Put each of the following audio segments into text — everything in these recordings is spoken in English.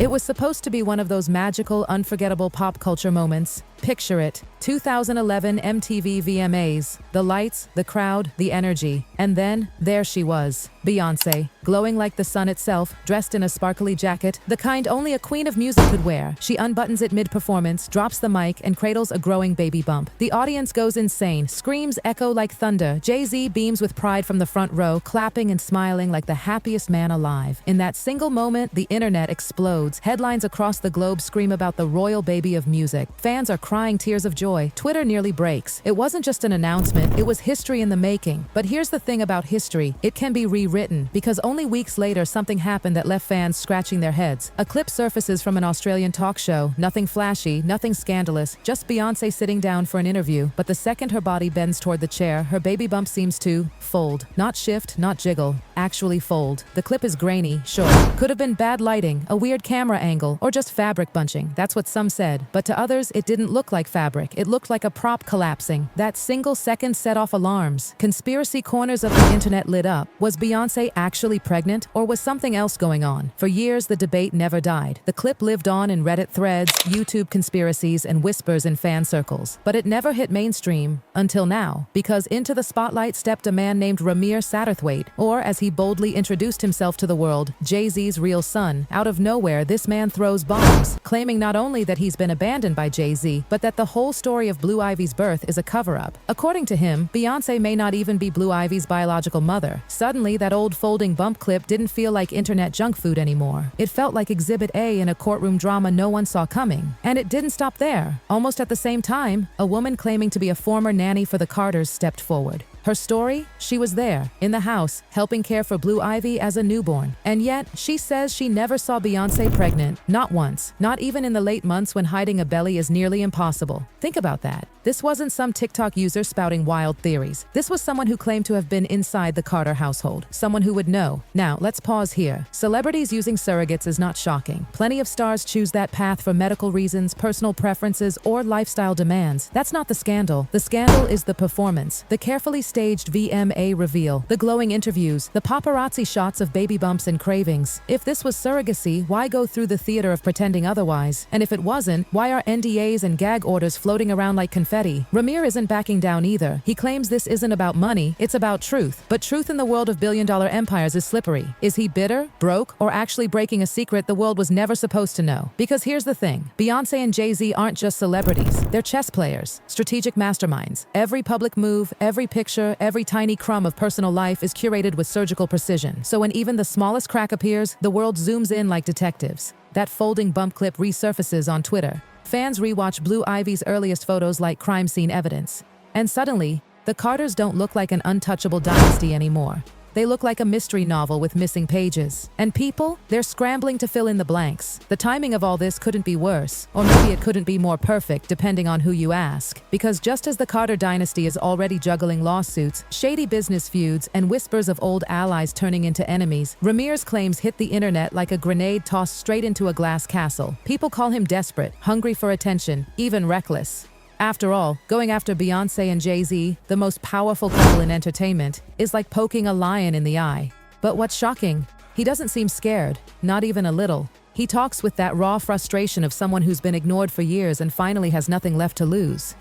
It was supposed to be one of those magical, unforgettable pop culture moments. Picture it. 2011 MTV VMAs. The lights, the crowd, the energy. And then, there she was. Beyoncé, glowing like the sun itself, dressed in a sparkly jacket, the kind only a queen of music could wear. She unbuttons it mid-performance, drops the mic, and cradles a growing baby bump. The audience goes insane. Screams echo like thunder. Jay-Z beams with pride from the front row, clapping and smiling like the happiest man alive. In that single moment, the internet explodes. Headlines across the globe scream about the royal baby of music. Fans are crying tears of joy. Twitter nearly breaks. It wasn't just an announcement, it was history in the making. But here's the thing about history, it can be rewritten, because only weeks later something happened that left fans scratching their heads. A clip surfaces from an Australian talk show. Nothing flashy, nothing scandalous, just Beyoncé sitting down for an interview. But the second her body bends toward the chair, her baby bump seems to fold. Not shift, not jiggle, actually fold. The clip is grainy, sure. Could have been bad lighting, a weird camera angle, or just fabric bunching. That's what some said. But to others, it didn't look like fabric. It looked like a prop collapsing. That single second set off alarms. Conspiracy corners of the internet lit up. Was Beyoncé actually pregnant, or was something else going on? For years, the debate never died. The clip lived on in Reddit threads, YouTube conspiracies, and whispers in fan circles. But it never hit mainstream, until now, because into the spotlight stepped a man named Ramir Satterthwaite, or as he boldly introduced himself to the world, Jay-Z's real son. Out of nowhere, this man throws bombs, claiming not only that he's been abandoned by Jay-Z, but that the whole story of Blue Ivy's birth is a cover-up. According to him, Beyoncé may not even be Blue Ivy's biological mother. Suddenly, that old folding bump clip didn't feel like internet junk food anymore. It felt like Exhibit A in a courtroom drama no one saw coming. And it didn't stop there. Almost at the same time, a woman claiming to be a former nanny for the Carters stepped forward. Her story? She was there, in the house, helping care for Blue Ivy as a newborn. And yet, she says she never saw Beyoncé pregnant. Not once. Not even in the late months when hiding a belly is nearly impossible. Think about that. This wasn't some TikTok user spouting wild theories. This was someone who claimed to have been inside the Carter household. Someone who would know. Now, let's pause here. Celebrities using surrogates is not shocking. Plenty of stars choose that path for medical reasons, personal preferences, or lifestyle demands. That's not the scandal. The scandal is the performance. The carefully staged VMA reveal, the glowing interviews, the paparazzi shots of baby bumps and cravings. If this was surrogacy, why go through the theater of pretending otherwise? And if it wasn't, why are NDAs and gag orders floating around like confetti? Ramir isn't backing down either. He claims this isn't about money, it's about truth. But truth in the world of billion-dollar empires is slippery. Is he bitter, broke, or actually breaking a secret the world was never supposed to know? Because here's the thing, Beyoncé and Jay-Z aren't just celebrities. They're chess players, strategic masterminds. Every public move, every picture, every tiny crumb of personal life is curated with surgical precision. So when even the smallest crack appears, the world zooms in like detectives. That folding bump clip resurfaces on Twitter. Fans rewatch Blue Ivy's earliest photos like crime scene evidence. And suddenly, the Carters don't look like an untouchable dynasty anymore. They look like a mystery novel with missing pages. And people, they're scrambling to fill in the blanks. The timing of all this couldn't be worse, or maybe it couldn't be more perfect depending on who you ask. Because just as the Carter dynasty is already juggling lawsuits, shady business feuds, and whispers of old allies turning into enemies, Ramir's claims hit the internet like a grenade tossed straight into a glass castle. People call him desperate, hungry for attention, even reckless. After all, going after Beyoncé and Jay-Z, the most powerful couple in entertainment, is like poking a lion in the eye. But what's shocking? He doesn't seem scared, not even a little. He talks with that raw frustration of someone who's been ignored for years and finally has nothing left to lose.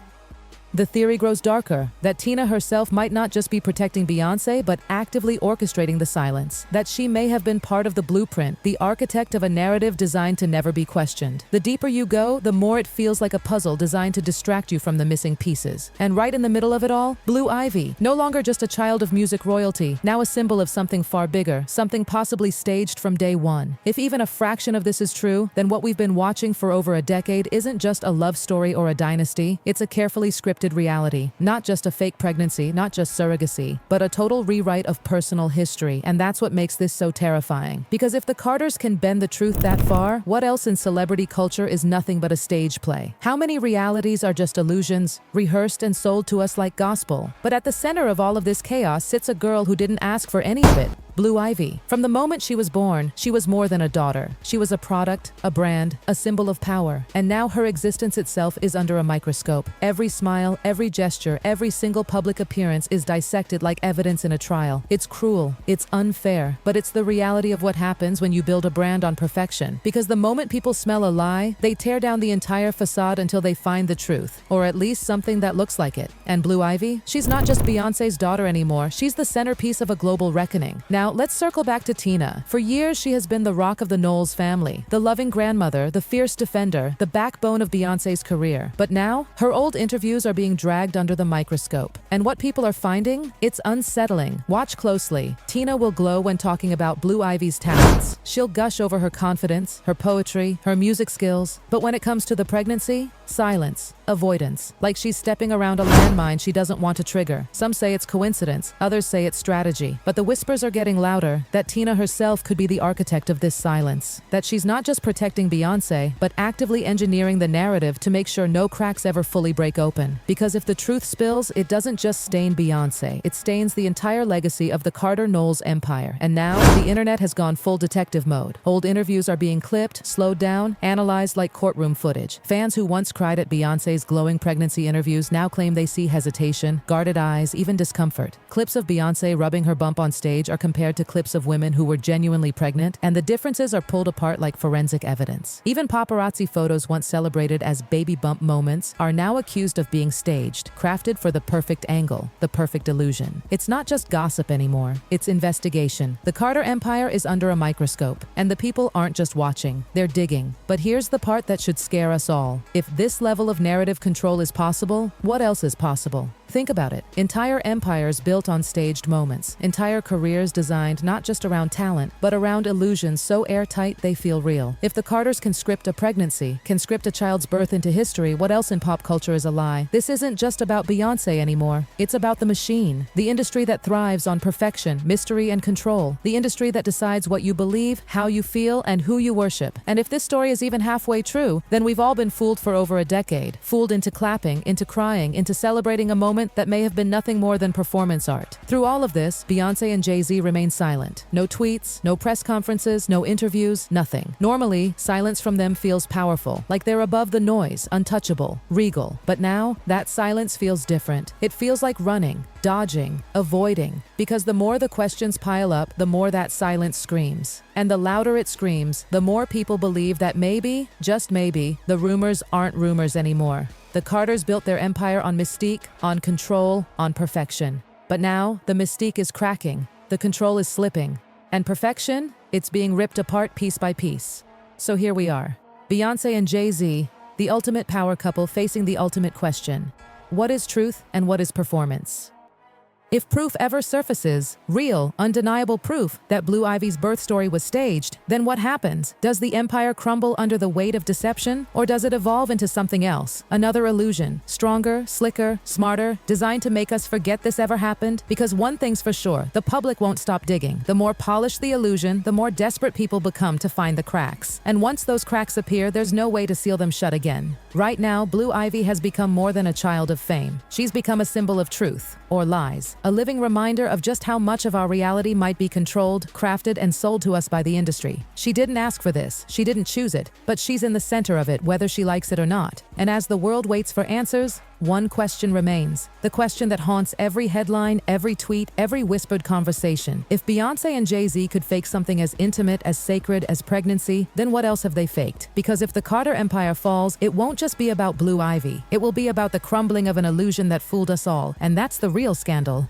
The theory grows darker, that Tina herself might not just be protecting Beyoncé, but actively orchestrating the silence. That she may have been part of the blueprint, the architect of a narrative designed to never be questioned. The deeper you go, the more it feels like a puzzle designed to distract you from the missing pieces. And right in the middle of it all, Blue Ivy. No longer just a child of music royalty, now a symbol of something far bigger, something possibly staged from day one. If even a fraction of this is true, then what we've been watching for over a decade isn't just a love story or a dynasty, it's a carefully scripted reality. Not just a fake pregnancy, not just surrogacy, but a total rewrite of personal history. And that's what makes this so terrifying. Because if the Carters can bend the truth that far, what else in celebrity culture is nothing but a stage play? How many realities are just illusions, rehearsed and sold to us like gospel? But at the center of all of this chaos sits a girl who didn't ask for any of it. Blue Ivy. From the moment she was born, she was more than a daughter. She was a product, a brand, a symbol of power. And now her existence itself is under a microscope. Every smile, every gesture, every single public appearance is dissected like evidence in a trial. It's cruel, it's unfair, but it's the reality of what happens when you build a brand on perfection. Because the moment people smell a lie, they tear down the entire facade until they find the truth, or at least something that looks like it. And Blue Ivy? She's not just Beyoncé's daughter anymore, she's the centerpiece of a global reckoning. Now, let's circle back to Tina. For years, she has been the rock of the Knowles family, the loving grandmother, the fierce defender, the backbone of Beyoncé's career. But now, her old interviews are being dragged under the microscope. And what people are finding? It's unsettling. Watch closely. Tina will glow when talking about Blue Ivy's talents. She'll gush over her confidence, her poetry, her music skills. But when it comes to the pregnancy, silence. Avoidance. Like she's stepping around a landmine she doesn't want to trigger. Some say it's coincidence, others say it's strategy. But the whispers are getting louder that Tina herself could be the architect of this silence. That she's not just protecting Beyoncé, but actively engineering the narrative to make sure no cracks ever fully break open. Because if the truth spills, it doesn't just stain Beyoncé, it stains the entire legacy of the Carter-Knowles empire. And now, the internet has gone full detective mode. Old interviews are being clipped, slowed down, analyzed like courtroom footage. Fans who once cried at Beyoncé's glowing pregnancy interviews now claim they see hesitation, guarded eyes, even discomfort. Clips of Beyoncé rubbing her bump on stage are compared to clips of women who were genuinely pregnant, and the differences are pulled apart like forensic evidence. Even paparazzi photos once celebrated as baby bump moments are now accused of being staged, crafted for the perfect angle, the perfect illusion. It's not just gossip anymore, it's investigation. The Carter empire is under a microscope, and the people aren't just watching, they're digging. But here's the part that should scare us all. If this level of narrative control is possible, what else is possible? Think about it. Entire empires built on staged moments. Entire careers designed not just around talent, but around illusions so airtight they feel real. If the Carters can script a pregnancy, can script a child's birth into history, what else in pop culture is a lie? This isn't just about Beyoncé anymore. It's about the machine. The industry that thrives on perfection, mystery, and control. The industry that decides what you believe, how you feel, and who you worship. And if this story is even halfway true, then we've all been fooled for over a decade. Fooled into clapping, into crying, into celebrating a moment that may have been nothing more than performance art. Through all of this, Beyoncé and Jay-Z remain silent. No tweets, no press conferences, no interviews, nothing. Normally, silence from them feels powerful, like they're above the noise, untouchable, regal. But now, that silence feels different. It feels like running, dodging, avoiding. Because the more the questions pile up, the more that silence screams. And the louder it screams, the more people believe that maybe, just maybe, the rumors aren't rumors anymore. The Carters built their empire on mystique, on control, on perfection. But now, the mystique is cracking, the control is slipping, and perfection, it's being ripped apart piece by piece. So here we are, Beyoncé and Jay-Z, the ultimate power couple facing the ultimate question. What is truth and what is performance? If proof ever surfaces, real, undeniable proof that Blue Ivy's birth story was staged, then what happens? Does the empire crumble under the weight of deception, or does it evolve into something else? Another illusion, stronger, slicker, smarter, designed to make us forget this ever happened? Because one thing's for sure, the public won't stop digging. The more polished the illusion, the more desperate people become to find the cracks. And once those cracks appear, there's no way to seal them shut again. Right now, Blue Ivy has become more than a child of fame. She's become a symbol of truth, or lies. A living reminder of just how much of our reality might be controlled, crafted, and sold to us by the industry. She didn't ask for this, she didn't choose it, but she's in the center of it whether she likes it or not. And as the world waits for answers, one question remains. The question that haunts every headline, every tweet, every whispered conversation. If Beyoncé and Jay-Z could fake something as intimate, as sacred as pregnancy, then what else have they faked? Because if the Carter empire falls, it won't just be about Blue Ivy. It will be about the crumbling of an illusion that fooled us all, and that's the real scandal.